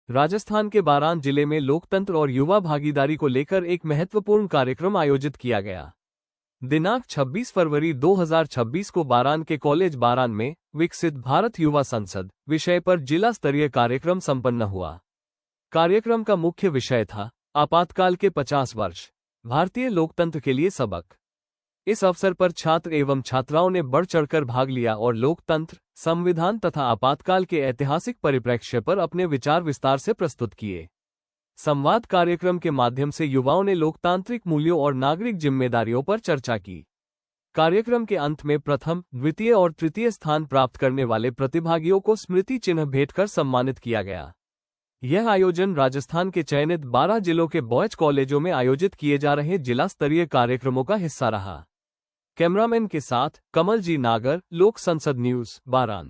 राजस्थान के बारान जिले में लोकतंत्र और युवा भागीदारी को लेकर एक महत्वपूर्ण कार्यक्रम आयोजित किया गया। दिनांक 26 फरवरी 2026 को बारान के कॉलेज बारान में विकसित भारत युवा संसद विषय पर जिला स्तरीय कार्यक्रम संपन्न हुआ। कार्यक्रम का मुख्य विषय था आपातकाल के 50 वर्ष, भारतीय लोकतंत्र के लिए सबक। इस अवसर पर छात्र एवं छात्राओं ने बढ़ चढ़कर भाग लिया और लोकतंत्र, संविधान तथा आपातकाल के ऐतिहासिक परिप्रेक्ष्य पर अपने विचार विस्तार से प्रस्तुत किए। संवाद कार्यक्रम के माध्यम से युवाओं ने लोकतांत्रिक मूल्यों और नागरिक जिम्मेदारियों पर चर्चा की। कार्यक्रम के अंत में प्रथम, द्वितीय और तृतीय स्थान प्राप्त करने वाले प्रतिभागियों को स्मृति चिन्ह भेंट कर सम्मानित किया गया। यह आयोजन राजस्थान के चयनित 12 जिलों के बॉयज कॉलेजों में आयोजित किए जा रहे जिला स्तरीय कार्यक्रमों का हिस्सा रहा। कैमरामैन के साथ कमल जी नागर, लोक संसद news, बारान।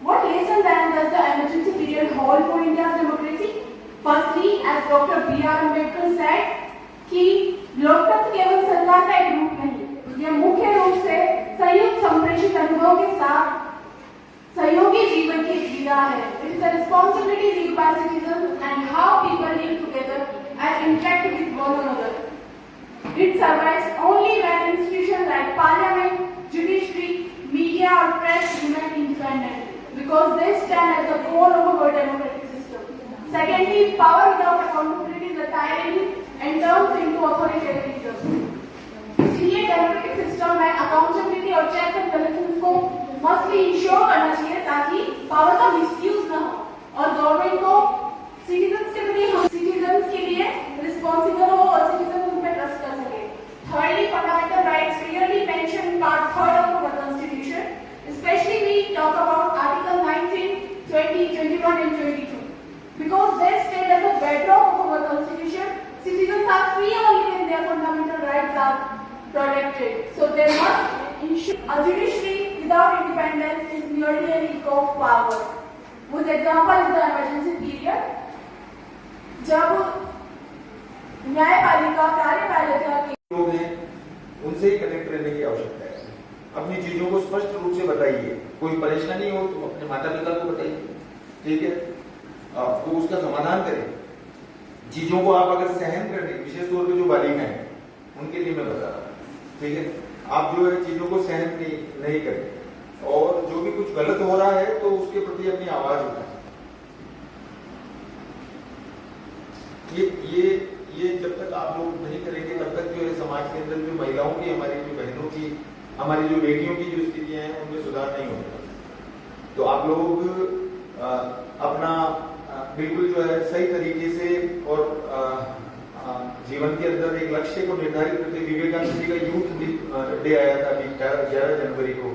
What lesson then does the emergency period hold for India's democracy? Firstly, as Dr. B.R. Ambedkar said, कि लोकतंत्र केवल सरकार का एक रूप नहीं, यह मुख्य रूप से संयुक्त संप्रेषित अनुभवों के साथ सहयोगी जीवन की क्रिया है। It is a responsibility lived by citizens and how people live together and interact with one another. It survives only when institutions like parliament, judiciary, media or press remain independent, because they stand as the core of our democratic system. Secondly, power without accountability is a tyranny and turns into authoritarianism. इसलिए democratic system में accountability और checks and balances को must be ensure करना चाहिए ताकि power का misuse न हो और government को citizens के प्रति citizens के लिए responsible हो और citizens उन पर trust कर सके। Thirdly, fundamental rights clearly mentioned in Part 3 of our Constitution. Especially we talk about Article 19, 20, 21 and 22. Because they state as the bedrock of our Constitution, citizens are free only when their fundamental rights are protected. So they must ensure a judiciary without independence is merely an echo of power. Whose example is the emergency period. जब न्यायपालिका कार्यपालिका के लोग हैं उनसे ही connect रहने की आवश्यकता है। अपनी चीजों को स्पष्ट रूप से बताइए। कोई परेशानी हो तो अपने माता पिता को बताइए, ठीक है, तो उसका समाधान करें। चीजों को आप अगर सहन करने, विशेष तौर पे जो बालिकाएं हैं उनके लिए मैं बता रहा हूँ, ठीक है, आप जो है चीजों को सहन नहीं करें और जो भी कुछ गलत हो रहा है तो उसके प्रति अपनी आवाज उठाएं। ये जब तक आप लोग नहीं करेंगे तब तक जो है समाज के अंदर जो महिलाओं की, हमारी जो बहनों की, हमारी जो बेटियों की जो स्थितियां हैं उनमें सुधार नहीं होगा। तो आप लोग अपना बिल्कुल जो है सही तरीके से और जीवन के अंदर एक लक्ष्य को निर्धारित करते। विवेकानंद जी का यूथ डे आया था अभी 11 जनवरी को,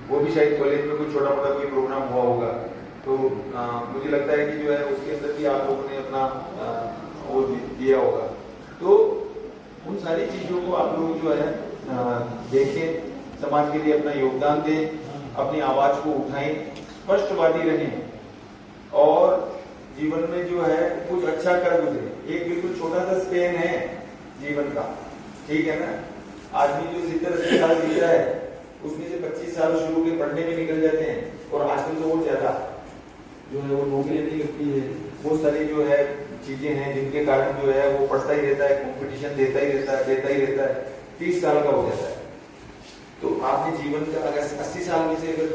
वो भी शायद कॉलेज में कोई छोटा मोटा कोई प्रोग्राम हुआ होगा। तो मुझे लगता है कि जो है उसके अंदर भी आप लोगों ने अपना वो दिया होगा। तो उन सारी चीजों को आप लोग जो है देखें, समाज के लिए अपना योगदान दें, अपनी आवाज को उठाएं, स्पष्टवादी रहें और जीवन में जो है कुछ अच्छा कर गुजरे। एक बिल्कुल छोटा सा स्पेन है जीवन का, ठीक है ना। आदमी जो 70-80 साल जीता है उसमें से 25 साल शुरू के पढ़ने में निकल जाते हैं और आजकल तो वो ज्यादा जो है वो नौकरी नहीं लगती है। बहुत सारी जो है चीजें हैं जिनके कारण जो है वो पढ़ता ही रहता है, कंपटीशन देता ही रहता है, 30 साल का हो जाता है। तो आपने जीवन का अगर 80 साल में से अगर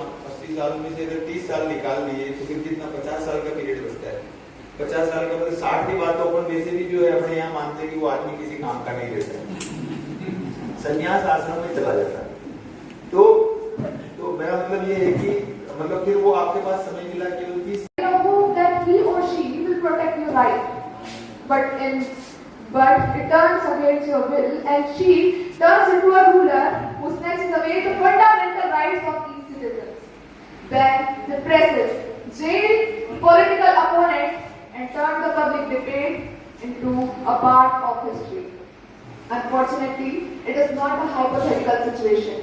30 साल निकाल लिए तो फिर कितना 50 साल का पीरियड बचता है। 50 साल का मतलब 60 के बाद तो अपन वैसे भी जो है अपने यहाँ मानते हैं कि वो आदमी किसी काम का नहीं रहता है, संन्यास आश्रम में चला जाता है। तो मेरा मतलब ये है कि मतलब फिर वो आपके पास समय मिला कि protect your right, but it turns against your will, and she turns into a ruler who snatches away the fundamental rights of these citizens. Then represses, jails political opponents and turns the public debate into a part of history. Unfortunately, it is not a hypothetical situation.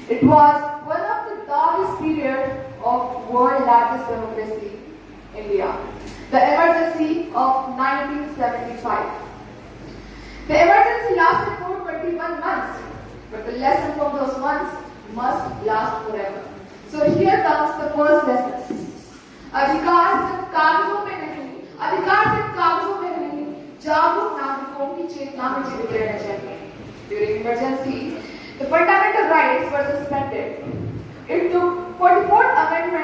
It was one of the darkest periods of world's largest democracy, India. The emergency of 1975. The emergency lasted for 21 months, but the lesson from those months must last forever. So here comes the first lesson. अधिकार सिर्फ कागजों में चेतना में जीवित रहना चाहिए. During emergency, the fundamental rights were suspended. It took 44th Amendment